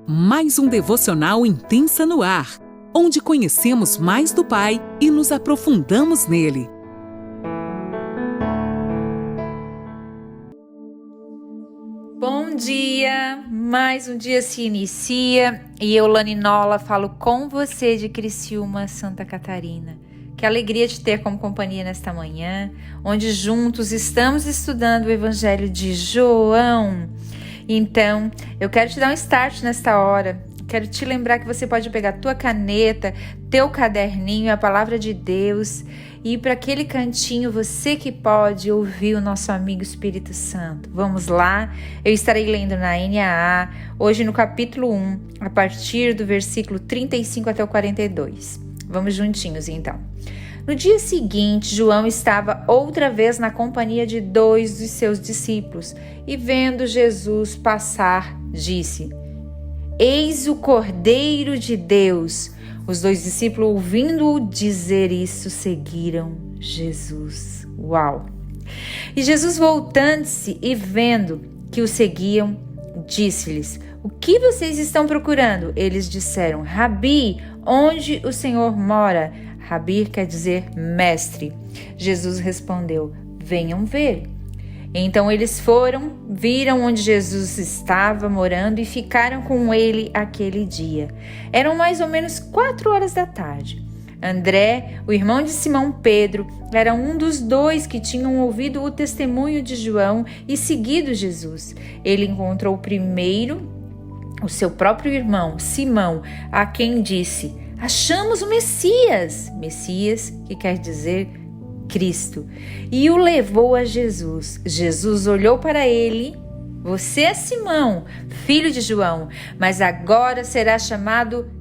mais um devocional Intensa no Ar, onde conhecemos mais do Pai e nos aprofundamos nele. Bom dia! Mais um dia se inicia e eu, Lani Nola, falo com você de Criciúma, Santa Catarina. Que alegria te ter como companhia nesta manhã, onde juntos estamos estudando o Evangelho de João. Então, eu quero te dar um start nesta hora. Quero te lembrar que você pode pegar tua caneta, teu caderninho, a palavra de Deus e ir para aquele cantinho, você que pode ouvir o nosso amigo Espírito Santo. Vamos lá? Eu estarei lendo na NAA, hoje no capítulo 1, a partir do versículo 35 até o 42. Vamos juntinhos então. No dia seguinte, João estava outra vez na companhia de 2 dos seus discípulos e, vendo Jesus passar, disse: Eis o Cordeiro de Deus. Os 2 discípulos, ouvindo-o dizer isso, seguiram Jesus. Uau! E Jesus, voltando-se e vendo que o seguiam, disse-lhes: O que vocês estão procurando? Eles disseram: Rabi, onde o Senhor mora? Rabi quer dizer mestre. Jesus respondeu: Venham ver. Então eles foram, viram onde Jesus estava morando e ficaram com ele aquele dia. Eram mais ou menos 4 horas da tarde. André, o irmão de Simão Pedro, era um dos 2 que tinham ouvido o testemunho de João e seguido Jesus. Ele encontrou primeiro o seu próprio irmão, Simão, a quem disse: Achamos o Messias. Messias, que quer dizer Cristo, e o levou a Jesus. Jesus olhou para ele: Você é Simão, filho de João, mas agora será chamado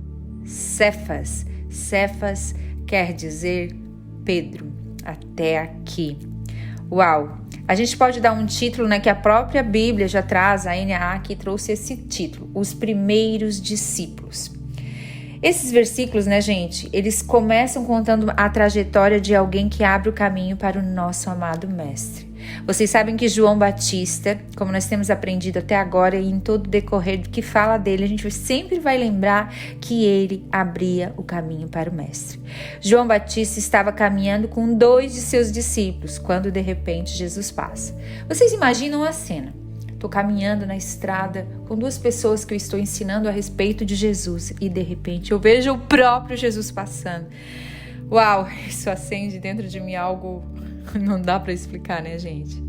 Cefas. Cefas quer dizer Pedro. Até aqui. Uau! A gente pode dar um título, né, que a própria Bíblia já traz, a NAA que trouxe esse título: Os Primeiros Discípulos. Esses versículos, né, gente, eles começam contando a trajetória de alguém que abre o caminho para o nosso amado Mestre. Vocês sabem que João Batista, como nós temos aprendido até agora e em todo o decorrer do que fala dele, a gente sempre vai lembrar que ele abria o caminho para o Mestre. João Batista estava caminhando com 2 de seus discípulos, quando de repente Jesus passa. Vocês imaginam a cena? Estou caminhando na estrada com 2 pessoas que eu estou ensinando a respeito de Jesus e de repente eu vejo o próprio Jesus passando. Uau, isso acende dentro de mim algo não dá para explicar, né, gente?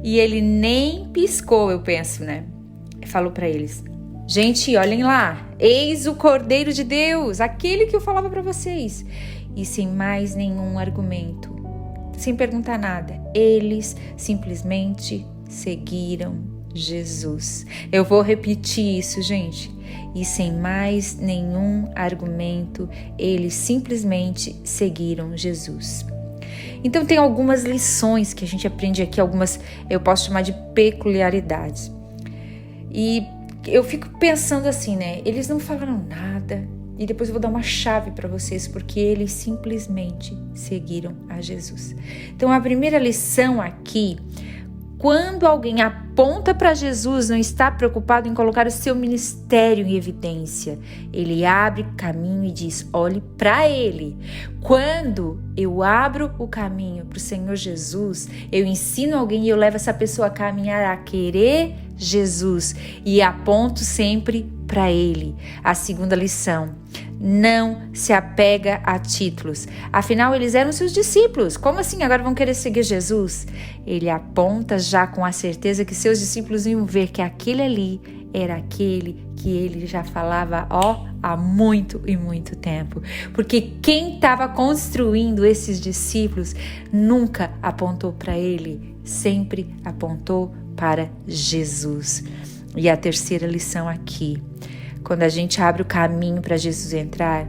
E ele nem piscou, eu penso, né? Falou para eles: Gente, olhem lá, eis o Cordeiro de Deus, aquele que eu falava para vocês. E sem mais nenhum argumento, sem perguntar nada, eles simplesmente seguiram Jesus. Eu vou repetir isso, gente. E sem mais nenhum argumento, eles simplesmente seguiram Jesus. Então tem algumas lições que a gente aprende aqui, algumas eu posso chamar de peculiaridades. E eu fico pensando assim, né? Eles não falaram nada. E depois eu vou dar uma chave para vocês, porque eles simplesmente seguiram a Jesus. Então a primeira lição aqui: quando alguém aponta para Jesus, não está preocupado em colocar o seu ministério em evidência. Ele abre caminho e diz: olhe para ele. Quando eu abro o caminho para o Senhor Jesus, eu ensino alguém e eu levo essa pessoa a caminhar a querer Jesus e aponto sempre para ele. A segunda lição: não se apega a títulos. Afinal, eles eram seus discípulos. Como assim agora vão querer seguir Jesus? Ele aponta já com a certeza que seus discípulos iam ver que aquele ali era aquele que ele já falava há muito e muito tempo. Porque quem estava construindo esses discípulos nunca apontou para ele, sempre apontou para Jesus. E a terceira lição aqui: quando a gente abre o caminho para Jesus entrar,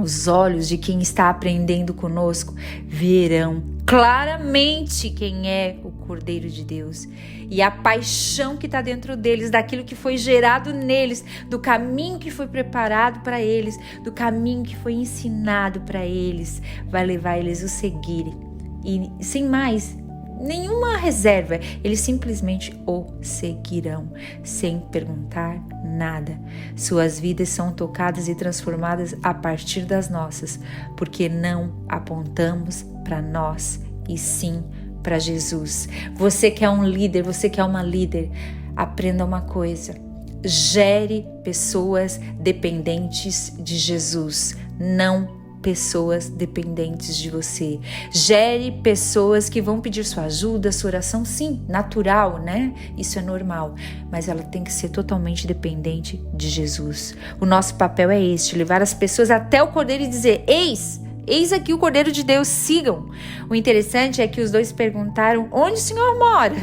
os olhos de quem está aprendendo conosco verão claramente quem é o Cordeiro de Deus e a paixão que está dentro deles, daquilo que foi gerado neles, do caminho que foi preparado para eles, do caminho que foi ensinado para eles, vai levar eles a seguirem. E sem mais nenhuma reserva. Eles simplesmente o seguirão, sem perguntar nada. Suas vidas são tocadas e transformadas a partir das nossas, porque não apontamos para nós, e sim para Jesus. Você que é um líder, você que é uma líder, aprenda uma coisa: gere pessoas dependentes de Jesus, não pessoas dependentes de você. Gere pessoas que vão pedir sua ajuda, sua oração, sim, natural, né? Isso é normal, mas ela tem que ser totalmente dependente de Jesus. O nosso papel é este: levar as pessoas até o Cordeiro e dizer: Eis aqui o Cordeiro de Deus, sigam. O interessante é que os dois perguntaram: onde o Senhor mora?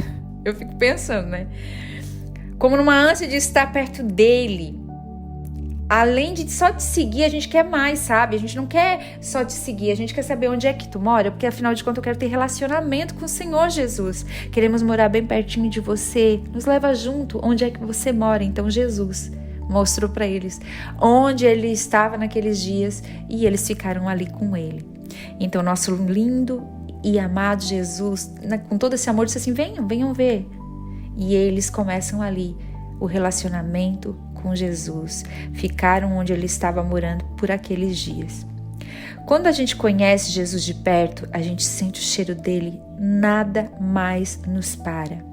Eu fico pensando, né? Como numa ânsia de estar perto dele. Além de só te seguir, a gente quer mais, sabe? A gente não quer só te seguir, a gente quer saber onde é que tu mora, porque afinal de contas eu quero ter relacionamento com o Senhor Jesus. Queremos morar bem pertinho de você. Nos leva junto, onde é que você mora? Então Jesus mostrou para eles onde ele estava naqueles dias e eles ficaram ali com ele. Então nosso lindo e amado Jesus, com todo esse amor, disse assim: venham ver. E eles começam ali o relacionamento com Jesus. Ficaram onde ele estava morando por aqueles dias. Quando a gente conhece Jesus de perto, a gente sente o cheiro dele, nada mais nos para.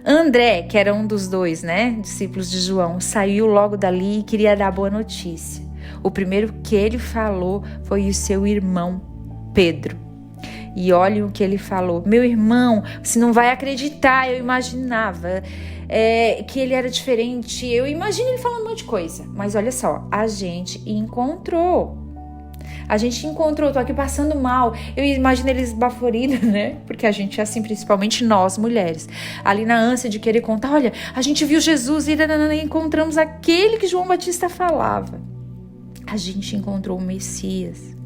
André, que era um dos dois, né, discípulos de João, saiu logo dali e queria dar boa notícia. O primeiro que ele falou foi o seu irmão Pedro. E olha o que ele falou: meu irmão, você não vai acreditar, eu imaginava que ele era diferente, eu imagino ele falando um monte de coisa, mas olha só, a gente encontrou, tô aqui passando mal. Eu imagino ele esbaforido, né? Porque a gente é assim, principalmente nós mulheres, ali na ânsia de querer contar: olha, a gente viu Jesus e encontramos aquele que João Batista falava. A gente encontrou o Messias.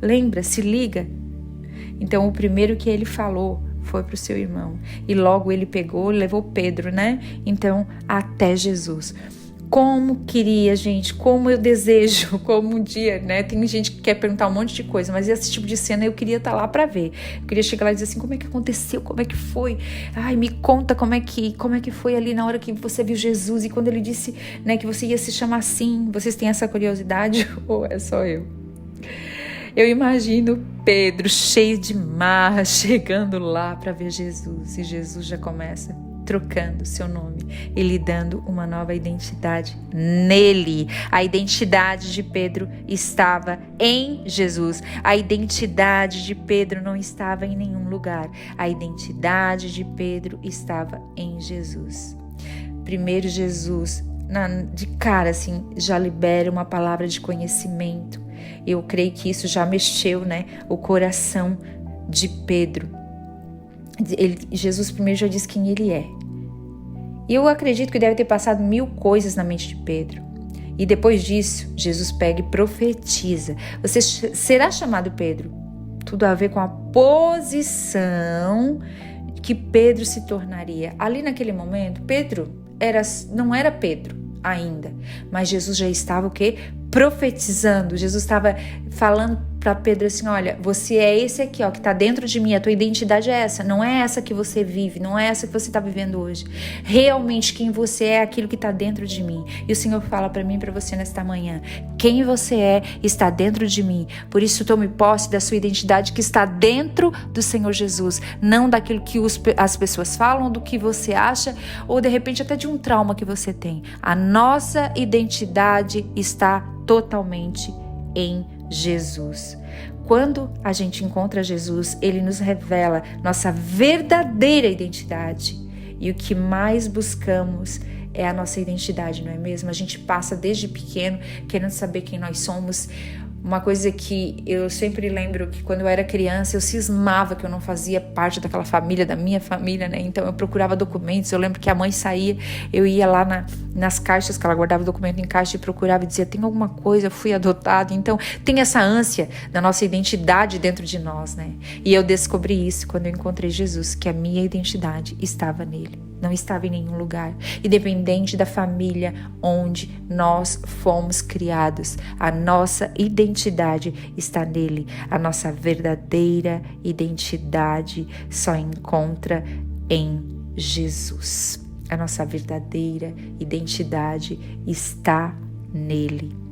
Lembra? Se liga. Então o primeiro que ele falou foi para o seu irmão. E logo ele pegou e levou Pedro, né? Então até Jesus. Como queria, gente, como eu desejo, como um dia, né? Tem gente que quer perguntar um monte de coisa, mas esse tipo de cena eu queria estar lá para ver. Eu queria chegar lá e dizer assim: como é que aconteceu? Como é que foi? Ai, me conta como é que foi ali na hora que você viu Jesus e quando ele disse, né, que você ia se chamar assim. Vocês têm essa curiosidade ou é só eu? Eu imagino Pedro cheio de marra chegando lá para ver Jesus, e Jesus já começa trocando seu nome e lhe dando uma nova identidade nele. A identidade de Pedro estava em Jesus. A identidade de Pedro não estava em nenhum lugar. A identidade de Pedro estava em Jesus. Primeiro, Jesus, de cara assim, já libera uma palavra de conhecimento. Eu creio que isso já mexeu, né, o coração de Pedro. Jesus primeiro já diz quem ele é. E eu acredito que deve ter passado 1000 coisas na mente de Pedro. E depois disso, Jesus pega e profetiza: você será chamado Pedro. Tudo a ver com a posição que Pedro se tornaria. Ali naquele momento, Pedro não era Pedro ainda, mas Jesus já estava o quê? Profetizando. Jesus estava falando para Pedro assim: olha, você é esse aqui, ó, que está dentro de mim, a tua identidade é essa, não é essa que você vive, não é essa que você está vivendo hoje. Realmente quem você é aquilo que está dentro de mim. E o Senhor fala para mim e para você nesta manhã: quem você é está dentro de mim. Por isso tome posse da sua identidade que está dentro do Senhor Jesus, não daquilo que as pessoas falam, do que você acha, ou de repente até de um trauma que você tem. A nossa identidade está totalmente em Jesus. Quando a gente encontra Jesus, ele nos revela nossa verdadeira identidade. E o que mais buscamos é a nossa identidade, não é mesmo? A gente passa desde pequeno querendo saber quem nós somos. Uma coisa que eu sempre lembro que quando eu era criança eu cismava que eu não fazia parte daquela família, da minha família, né? Então eu procurava documentos. Eu lembro que a mãe saía, eu ia lá nas caixas, que ela guardava documento em caixa, e procurava e dizia: tem alguma coisa, eu fui adotado. Então tem essa ânsia da nossa identidade dentro de nós, né? E eu descobri isso quando eu encontrei Jesus, que a minha identidade estava nele. não estava em nenhum lugar. Independente da família onde nós fomos criados, a nossa identidade está nele. A nossa verdadeira identidade só encontra em Jesus. A nossa verdadeira identidade está nele.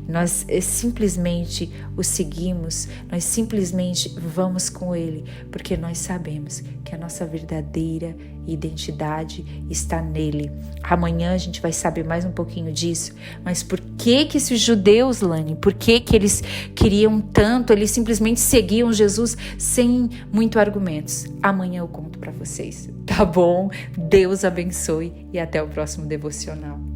Nós simplesmente o seguimos, nós simplesmente vamos com ele, porque nós sabemos que a nossa verdadeira identidade está nele. Amanhã a gente vai saber mais um pouquinho disso, mas por que esses judeus, Lani, por que eles queriam tanto, eles simplesmente seguiam Jesus sem muito argumentos? Amanhã eu conto para vocês, tá bom? Deus abençoe e até o próximo devocional.